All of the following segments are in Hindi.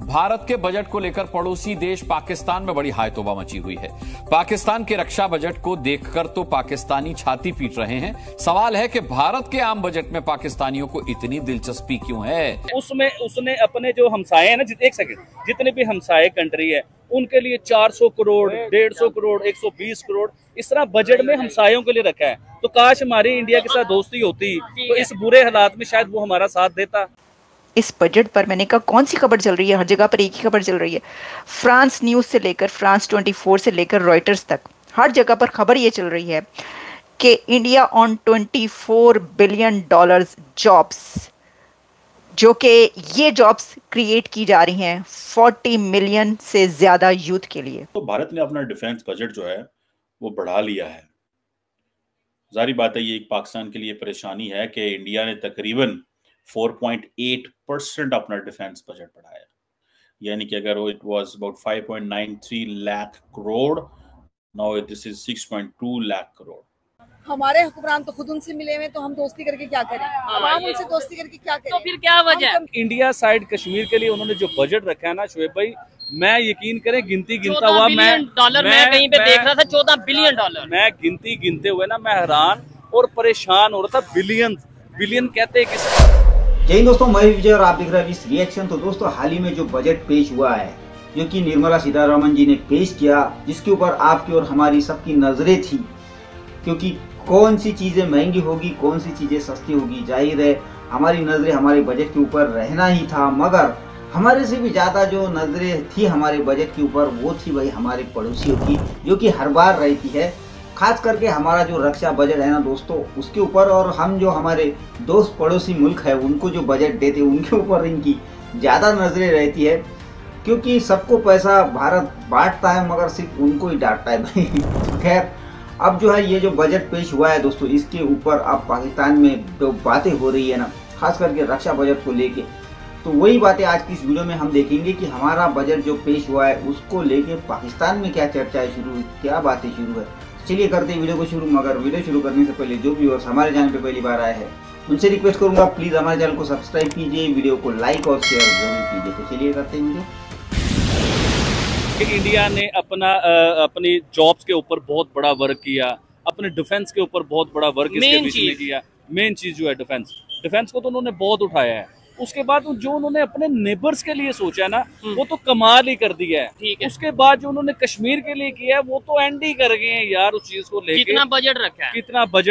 भारत के बजट को लेकर पड़ोसी देश पाकिस्तान में बड़ी हायतोबा मची हुई है। पाकिस्तान के रक्षा बजट को देखकर तो पाकिस्तानी छाती पीट रहे हैं। सवाल है कि भारत के आम बजट में पाकिस्तानियों को इतनी दिलचस्पी क्यों है? उसमें उसने अपने जो हमसाए हैं ना, एक सेकंड, जितने भी हमसाए कंट्री है उनके लिए 400 करोड़, 150 करोड़, 120 करोड़ इस तरह बजट में हमसायों के लिए रखा है। तो काश हमारी इंडिया के साथ दोस्ती होती तो इस बुरे हालात में शायद वो हमारा साथ देता। इस बजट पर मैंने कहा कौन सी खबर चल रही है? हर जगह पर एक ही खबर चल रही है। फ्रांस न्यूज़ से लेकर फ्रांस 24 से लेकर रॉयटर्स तक हर जगह पर खबर ये चल रही है कि इंडिया ऑन $24 बिलियन जॉब्स, जो कि ये जॉब्स क्रिएट की जा रही हैं 40 मिलियन से ज़्यादा यूथ के लिए। तो भारत ने अपना डिफेंस बजट जो है वो बढ़ा लिया है। जारी बात है ये एक पाकिस्तान के लिए परेशानी है कि इंडिया ने तकरीबन 4.8% अपना डिफेंस बजट बढ़ाया। यानी कि अगर it was about 5.93 lakh crore, now this is 6.2 lakh crore. हमारे हुक्मरान तो खुद उनसे मिले हुए, तो हम दोस्ती करके क्या करें? हम उनसे दोस्ती करके क्या करें? तो फिर क्या वजह? इंडिया साइड कश्मीर के लिए उन्होंने जो बजट रखा है ना शोएब भाई, मैं यकीन करें गिनता हुआ मैं कहीं पे देख रहा था $14 बिलियन। मैं गिनते हुए ना मैं हैरान और परेशान हो रहा था। बिलियन कहते हैं किस। जय हिंद दोस्तों, मैं विजय और आप देख रहे हैं इस रिएक्शन। तो दोस्तों, हाल ही में जो बजट पेश हुआ है, जो कि निर्मला सीतारमण जी ने पेश किया, जिसके ऊपर आपकी और हमारी सबकी नजरें थी, क्योंकि कौन सी चीजें महंगी होगी, कौन सी चीजें सस्ती होगी। जाहिर है हमारी नजरें हमारे बजट के ऊपर रहना ही था, मगर हमारे से भी ज्यादा जो नजरें थी हमारे बजट के ऊपर वो थी भाई हमारे पड़ोसियों की, जो कि हर बार रहती है। खास करके हमारा जो रक्षा बजट है ना दोस्तों, उसके ऊपर, और हम जो हमारे दोस्त पड़ोसी मुल्क है उनको जो बजट देते उनके ऊपर इनकी ज़्यादा नजरें रहती है, क्योंकि सबको पैसा भारत बांटता है मगर सिर्फ उनको ही डांटता है भाई। खैर, अब जो है ये जो बजट पेश हुआ है दोस्तों, इसके ऊपर अब पाकिस्तान में जो बातें हो रही है ना, खास करके रक्षा बजट को लेके, तो वही बातें आज की इस वीडियो में हम देखेंगे कि हमारा बजट जो पेश हुआ है उसको लेके पाकिस्तान में क्या चर्चाएं शुरू हुई, क्या बातें शुरू है। चलिए करते हैं वीडियो को शुरू। मगर वीडियो शुरू करने से पहले जो व्यूअर्स हमारे चैनल पे पहली बार आए हैं उनसे रिक्वेस्ट करूंगा प्लीज हमारे चैनल को सब्सक्राइब कीजिए, वीडियो को लाइक और शेयर जरूर कीजिए। तो चलिए करते हैं वीडियो। इंडिया ने अपनी जॉब्स के ऊपर बहुत बड़ा वर्क किया, अपने डिफेंस के ऊपर बहुत बड़ा वर्क इसके बीच में किया। मेन चीज जो है डिफेंस को तो उन्होंने बहुत उठाया है। उसके बाद जो उन्होंने अपने नेबर्स के लिए सोचा ना, वो तो कमाल ही कर दिया है। उसके बाद जो उन्होंने कश्मीर के लिए किया है वो तो एंड ही कर गए हैं यार उस चीज को लेके। कितना बजट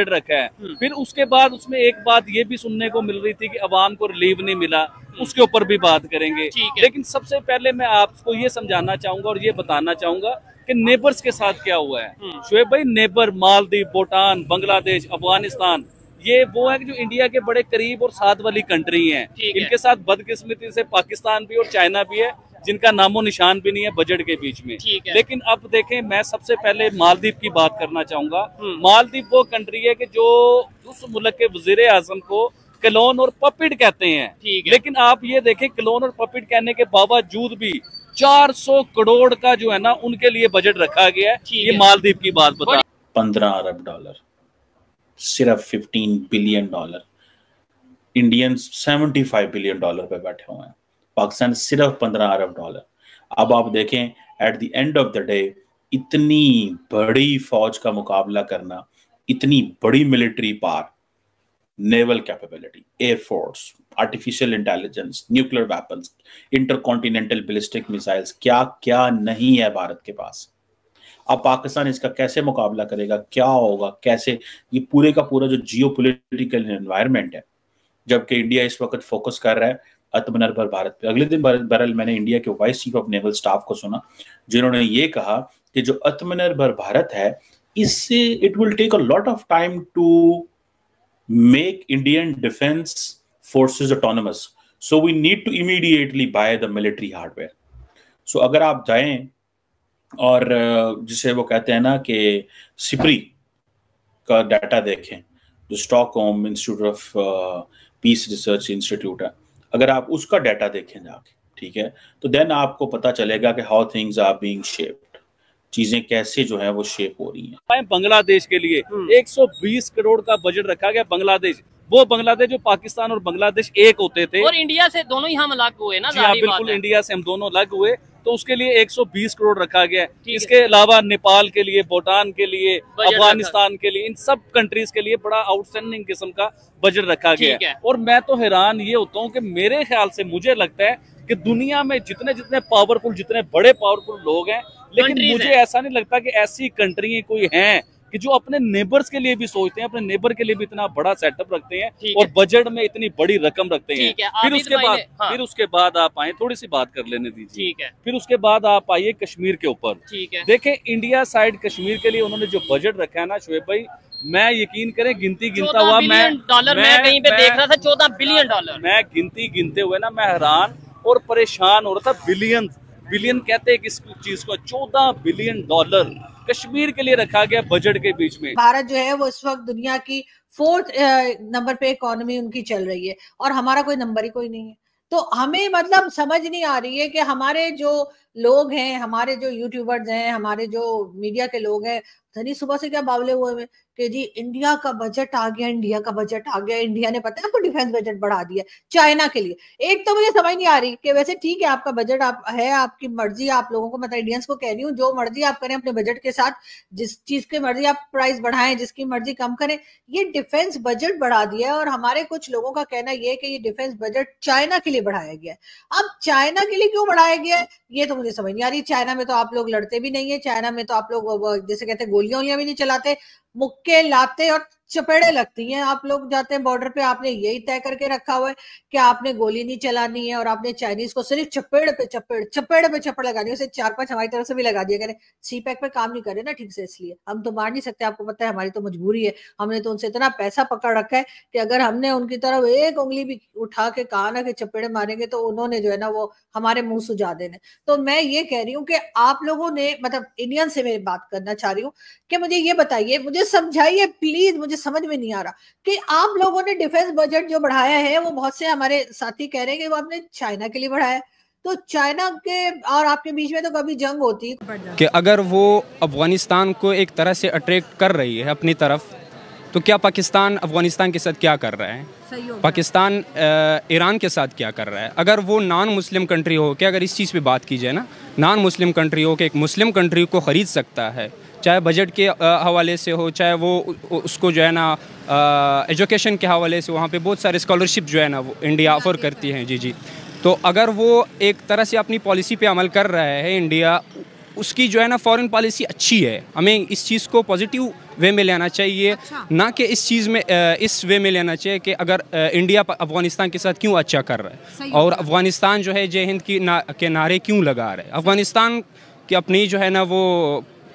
रखा है। फिर उसके बाद उसमें एक बात ये भी सुनने को मिल रही थी कि अवाम को रिलीफ नहीं मिला, उसके ऊपर भी बात करेंगे। लेकिन सबसे पहले मैं आपको ये समझाना चाहूंगा और ये बताना चाहूंगा कि नेबर्स के साथ क्या हुआ है। शोएब भाई, नेबर मालदीव, भूटान, बांग्लादेश, अफगानिस्तान, ये वो है कि जो इंडिया के बड़े करीब और साथ वाली कंट्री हैं। इनके साथ बदकिस्मती से पाकिस्तान भी और चाइना भी है, जिनका नामो निशान भी नहीं है बजट के बीच में। लेकिन अब देखें, मैं सबसे पहले मालदीव की बात करना चाहूंगा। मालदीव वो कंट्री है कि जो उस मुल्क के वजीर आजम को क्लोन और पपिट कहते हैं। लेकिन आप ये देखें, क्लोन और पपिट कहने के बावजूद भी 400 करोड़ का जो है ना उनके लिए बजट रखा गया है। ये मालदीव की बात बता। 15 अरब डॉलर, सिर्फ $15 बिलियन। इंडियंस $75 बिलियन पे बैठे हुए हैं, पाकिस्तान सिर्फ 15 अरब डॉलर। अब आप देखें, at the end of the day इतनी बड़ी फौज का मुकाबला करना, इतनी बड़ी military power, naval capability, air force, artificial intelligence, nuclear weapons, intercontinental ballistic missiles, क्या क्या नहीं है भारत के पास। अब पाकिस्तान इसका कैसे मुकाबला करेगा, क्या होगा, कैसे, ये पूरे का पूरा जो जियोपॉलिटिकल एनवायरनमेंट है, जबकि इंडिया इस वक्त फोकस कर रहा है आत्मनिर्भर भारत पे। अगले दिन बहरहाल मैंने इंडिया के vice chief of naval staff को सुना, जिन्होंने ये कहा कि जो आत्मनिर्भर भारत है, इससे it will take a lot of time to make Indian defence forces autonomous, so we need to immediately buy the military hardware. So अगर आप जाएं और जिसे वो कहते हैं ना कि सिप्री का डाटा देखें, जो Stockholm institute of Peace Research institute है, अगर आप उसका डाटा देखें जाके, ठीक है, तो देन आपको पता चलेगा कि how things are being shaped, चीजें कैसे जो है वो शेप हो रही हैं। बांग्लादेश के लिए 120 करोड़ का बजट रखा गया। बांग्लादेश वो बांग्लादेश जो पाकिस्तान और बांग्लादेश एक होते थे, और इंडिया से दोनों ही हम अलग हुए ना। जी हाँ, बिल्कुल, इंडिया से हम दोनों अलग हुए, तो उसके लिए 120 करोड़ रखा गया है। इसके अलावा नेपाल के लिए, भूटान के लिए, अफगानिस्तान के लिए, इन सब कंट्रीज के लिए बड़ा आउटस्टैंडिंग किस्म का बजट रखा गया है। और मैं तो हैरान ये होता हूँ कि मेरे ख्याल से मुझे लगता है कि दुनिया में जितने पावरफुल, जितने बड़े पावरफुल लोग हैं, लेकिन मुझे ऐसा नहीं लगता कि ऐसी कंट्री कोई हैं कि जो अपने नेबर्स के लिए भी सोचते हैं, अपने नेबर के लिए भी इतना बड़ा सेटअप रखते हैं और बजट में इतनी बड़ी रकम रखते हैं। फिर उसके बाद आप आए, थोड़ी सी बात कर लेने दीजिए। ठीक है। फिर उसके बाद आप आइए कश्मीर के ऊपर। ठीक है। देखें, इंडिया साइड कश्मीर के लिए उन्होंने जो बजट रखा है ना शोएब भाई, मैं यकीन करें गिनता हुआ मैं कहीं पे देख रहा था 14 बिलियन डॉलर। मैं गिनते हुए ना मैं हैरान और परेशान हो रहा था। बिलियन कहते हैं किस चीज को, 14 बिलियन डॉलर कश्मीर के लिए रखा गया बजट के बीच में। भारत जो है वो इस वक्त दुनिया की 4th नंबर पे इकोनॉमी उनकी चल रही है और हमारा कोई नंबर ही कोई नहीं है। तो हमें मतलब समझ नहीं आ रही है कि हमारे जो लोग हैं, हमारे जो यूट्यूबर्स हैं, हमारे जो मीडिया के लोग हैं, धनी सुबह से क्या बावले हुए हैं कि जी इंडिया का बजट आ गया, इंडिया का बजट आ गया। इंडिया ने पता है आपको डिफेंस बजट बढ़ा दिया चाइना के लिए। एक तो मुझे समझ नहीं आ रही कि वैसे ठीक है आपका बजट है, आपकी मर्जी, आप लोगों को, मतलब इंडियंस को कह रही हूँ, जो मर्जी आप करें अपने बजट के साथ, जिस चीज की मर्जी आप प्राइस बढ़ाएं, जिसकी मर्जी कम करें। ये डिफेंस बजट बढ़ा दिया है और हमारे कुछ लोगों का कहना यह है कि ये डिफेंस बजट चाइना के लिए बढ़ाया गया है। अब चाइना के लिए क्यों बढ़ाया गया है ये तो मुझे समझ नहीं आ रही। चाइना में तो आप लोग लड़ते भी नहीं है, चाइना में तो आप लोग जैसे कहते हैं गोलियां भी नहीं चलाते, मुक्के लाते और चपेड़े लगती हैं। आप लोग जाते हैं बॉर्डर पे, आपने यही तय करके रखा हुआ है कि आपने गोली नहीं चलानी है और आपने चाइनीज को सिर्फ चपेड़ पे चपेड़ लगानी है। उसे 4-5 हमारी तरफ से भी लगा दिया करें। सी पैक पे काम नहीं करे ना ठीक से, इसलिए हम तो मार नहीं सकते। आपको पता है हमारी तो मजबूरी है, हमने तो उनसे इतना पैसा पकड़ रखा है कि अगर हमने उनकी तरफ एक उंगली भी उठा के कहा ना कि चपेड़े मारेंगे तो उन्होंने जो है ना वो हमारे मुंह सुझा देने। तो मैं ये कह रही हूँ कि आप लोगों ने, मतलब इंडियन से मैं बात करना चाह रही हूँ कि मुझे ये बताइए, मुझे समझाइए प्लीज, मुझे समझ में नहीं आ रहा कि आप लोगों ने डिफेंस बजट जो बढ़ाया है, वो बहुत से हमारे साथी कह रहे हैं कि वो आपने चाइना के लिए बढ़ाया। तो चाइना के और आपके बीच में तो कभी जंग होती है कि अगर वो अफगानिस्तान को एक तरह से अट्रैक्ट कर रही है अपनी तरफ, तो क्या पाकिस्तान अफगानिस्तान के साथ क्या कर रहा है? पाकिस्तान ईरान के साथ क्या कर रहा है? अगर वो नॉन मुस्लिम कंट्री हो के, अगर इस चीज़ पे बात की जाए ना, नॉन मुस्लिम कंट्री हो के एक मुस्लिम कंट्री को ख़रीद सकता है, चाहे बजट के हवाले से हो, चाहे वो उसको जो है ना एजुकेशन के हवाले से, वहाँ पे बहुत सारे स्कॉलरशिप जो है ना वो इंडिया ऑफर करती हैं। जी। तो अगर वो एक तरह से अपनी पॉलिसी पे अमल कर रहा है इंडिया, उसकी जो है ना फॉरेन पॉलिसी अच्छी है, हमें इस चीज़ को पॉजिटिव वे में लेना चाहिए, ना कि इस चीज़ में इस वे में लेना चाहिए कि अगर इंडिया अफगानिस्तान के साथ क्यों अच्छा कर रहा है और अफगानिस्तान जो है जय हिंद के नारे क्यों लगा रहा है। अफगानिस्तान की अपनी जो है ना वो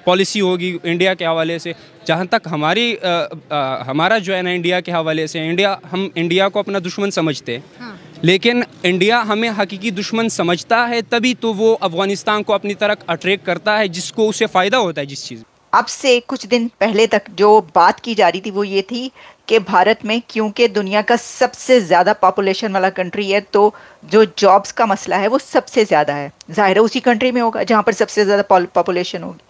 पॉलिसी होगी इंडिया के हवाले से। जहाँ तक हमारा जो है ना इंडिया के हवाले से, हम इंडिया को अपना दुश्मन समझते हैं, लेकिन इंडिया हमें हकीकी दुश्मन समझता है तभी तो वो अफगानिस्तान को अपनी तरफ अट्रैक्ट करता है, जिसको उसे फ़ायदा होता है जिस चीज़। अब से कुछ दिन पहले तक जो बात की जा रही थी वो ये थी कि भारत में क्योंकि दुनिया का सबसे ज़्यादा पॉपुलेशन वाला कंट्री है, तो जो जॉब्स का मसला है वो सबसे ज़्यादा है। ज़ाहिर है उसी कंट्री में होगा जहाँ पर सबसे ज़्यादा पॉपुलेशन होगी।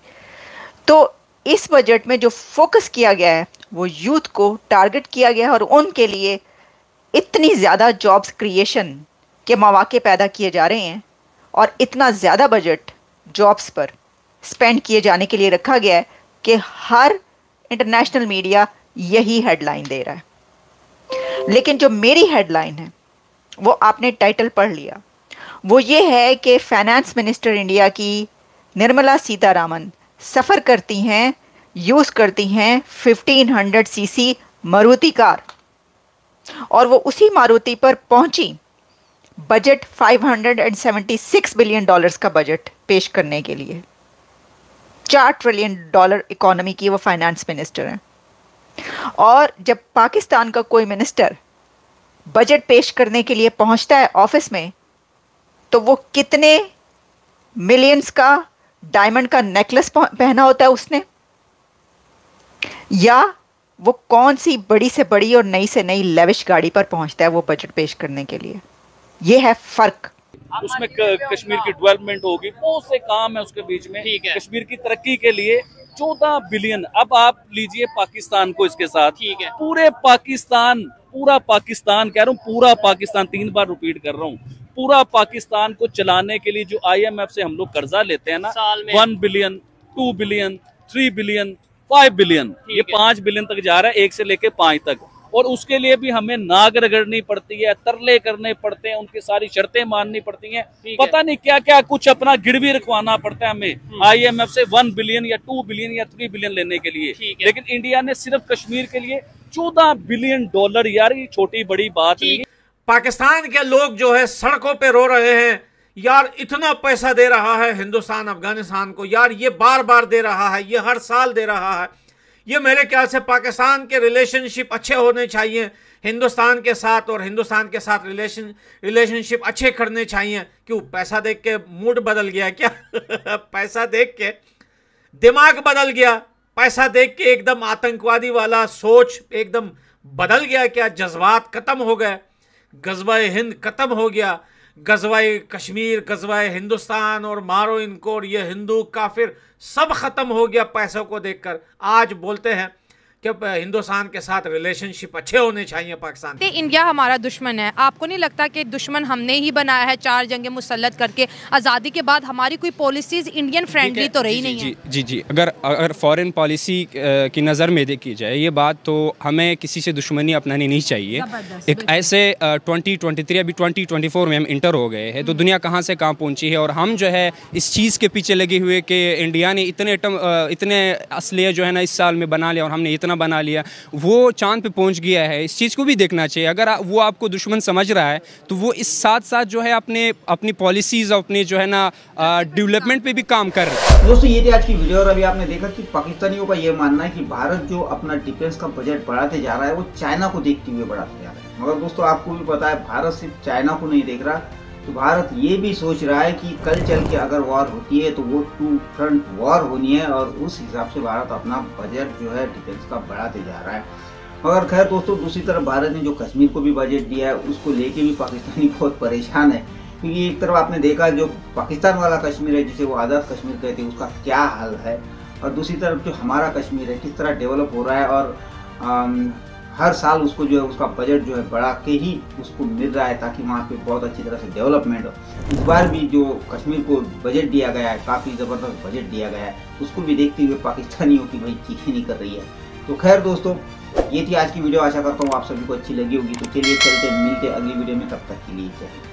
तो इस बजट में जो फोकस किया गया है वो यूथ को टारगेट किया गया है और उनके लिए इतनी ज़्यादा जॉब्स क्रिएशन के मौके पैदा किए जा रहे हैं और इतना ज़्यादा बजट जॉब्स पर स्पेंड किए जाने के लिए रखा गया है कि हर इंटरनेशनल मीडिया यही हेडलाइन दे रहा है। लेकिन जो मेरी हेडलाइन है वो आपने टाइटल पढ़ लिया, वो ये है कि फाइनेंस मिनिस्टर इंडिया की निर्मला सीतारामन सफ़र करती हैं, यूज़ करती हैं 1500 सीसी मारुति कार, और वो उसी मारुति पर पहुंची बजट $576 बिलियन का बजट पेश करने के लिए। $4 ट्रिलियन इकोनॉमी की वो फाइनेंस मिनिस्टर हैं। और जब पाकिस्तान का कोई मिनिस्टर बजट पेश करने के लिए पहुंचता है ऑफिस में, तो वो कितने मिलियंस का डायमंड का नेकलेस पहना होता है उसने, या वो कौन सी बड़ी से बड़ी और नई से नई लेविश गाड़ी पर पहुंचता है वो बजट पेश करने के लिए। ये है फर्क। उसमें कश्मीर की डेवलपमेंट होगी, बहुत से काम है उसके बीच में। कश्मीर की तरक्की के लिए 14 बिलियन। अब आप लीजिए पाकिस्तान को इसके साथ, पूरे पाकिस्तान पूरा पाकिस्तान, कह रहा हूँ पूरा पाकिस्तान, 3 बार रिपीट कर रहा हूँ, पूरा पाकिस्तान को चलाने के लिए जो IMF से हम लोग कर्जा लेते हैं ना, 1 बिलियन, 2 बिलियन, 3 बिलियन, 5 बिलियन, ये 5 बिलियन तक जा रहा है, 1 से लेके 5 तक। और उसके लिए भी हमें नाक रगड़नी पड़ती है, तरले करने पड़ते हैं, उनकी सारी शर्तें माननी पड़ती हैं, पता नहीं क्या क्या कुछ अपना गिरवी रखवाना पड़ता है हमें IMF से 1 बिलियन या 2 बिलियन या 3 बिलियन लेने के लिए। लेकिन इंडिया ने सिर्फ कश्मीर के लिए $14 बिलियन, यार ये छोटी बड़ी बात नहीं। पाकिस्तान के लोग जो है सड़कों पे रो रहे हैं, यार इतना पैसा दे रहा है हिंदुस्तान अफगानिस्तान को, यार ये बार बार दे रहा है, ये हर साल दे रहा है। ये मेरे ख्याल से पाकिस्तान के रिलेशनशिप अच्छे होने चाहिए हिंदुस्तान के साथ, और हिंदुस्तान के साथ रिलेशनशिप अच्छे करने चाहिए। क्यों, पैसा देख के मूड बदल गया क्या? पैसा देख के दिमाग बदल गया? पैसा देख के एकदम आतंकवादी वाला सोच एकदम बदल गया क्या? जज्बात खत्म हो गए, गज़वा-ए हिंद खत्म हो गया, गज़वा-ए कश्मीर, गज़वा-ए हिंदुस्तान और मारो इनको और ये हिंदू काफिर सब खत्म हो गया पैसों को देखकर। आज बोलते हैं कि हिंदुस्तान के साथ रिलेशनशिप अच्छे होने चाहिए पाकिस्तान। इंडिया हमारा दुश्मन है, आपको नहीं लगता कि दुश्मन हमने ही बनाया है 4 जंगें मुसल्लत करके? आज़ादी के बाद हमारी कोई पॉलिसीज इंडियन फ्रेंडली तो रही नहीं है। जी अगर फॉरेन पॉलिसी की नज़र में देखी जाए ये बात, तो हमें किसी से दुश्मनी अपनानी नहीं चाहिए। एक ऐसे 2023 अभी 2024 में हम इंटर हो गए हैं, तो दुनिया कहाँ से कहाँ पहुँची है, और हम जो है इस चीज़ के पीछे लगे हुए कि इंडिया ने इतने असलहे जो है ना इस साल में बना लिया और हमने इतना बना लिया, वो चांद पे पहुंच गया है। इस चीज़ को भी देखना चाहिए। अगर वो आपको दुश्मन समझ रहा है तो वो इस साथ साथ जो है अपनी पॉलिसीज़, अपने जो है ना डेवलपमेंट पे भी काम कर रहे हैं। दोस्तों ये थी आज की वीडियो, और अभी आपने देखा कि पाकिस्तानियों का ये मानना है कि भारत जो अपना डिफेंस का बजट बढ़ाते जा रहा है वो चाइना को देखते हुए बढ़ाते जा रहा है। मगर दोस्तों आपको भी पता है भारत सिर्फ चाइना को नहीं देख रहा, तो भारत ये भी सोच रहा है कि कल चल के अगर वॉर होती है तो वो 2 फ्रंट वॉर होनी है, और उस हिसाब से भारत अपना बजट जो है डिफेंस का बढ़ाते जा रहा है। मगर खैर दोस्तों दूसरी तरफ भारत ने जो कश्मीर को भी बजट दिया है उसको लेके भी पाकिस्तानी बहुत परेशान है, क्योंकि एक तरफ आपने देखा जो पाकिस्तान वाला कश्मीर है जिसे वो आज़ाद कश्मीर कहते हैं उसका क्या हाल है, और दूसरी तरफ जो हमारा कश्मीर है किस तरह डेवलप हो रहा है, और हर साल उसको जो है उसका बजट जो है बढ़ा के ही उसको मिल रहा है ताकि वहाँ पे बहुत अच्छी तरह से डेवलपमेंट हो। इस बार भी जो कश्मीर को बजट दिया गया है, काफ़ी ज़बरदस्त बजट दिया गया है, उसको भी देखते हुए पाकिस्तानियों की भाई चीखें नहीं कर रही है। तो खैर दोस्तों ये थी आज की वीडियो, आशा करता हूँ आप सभी को अच्छी लगी होगी। तो चलिए चलते मिलते अगली वीडियो में, तब तक के लिए जय हिंद।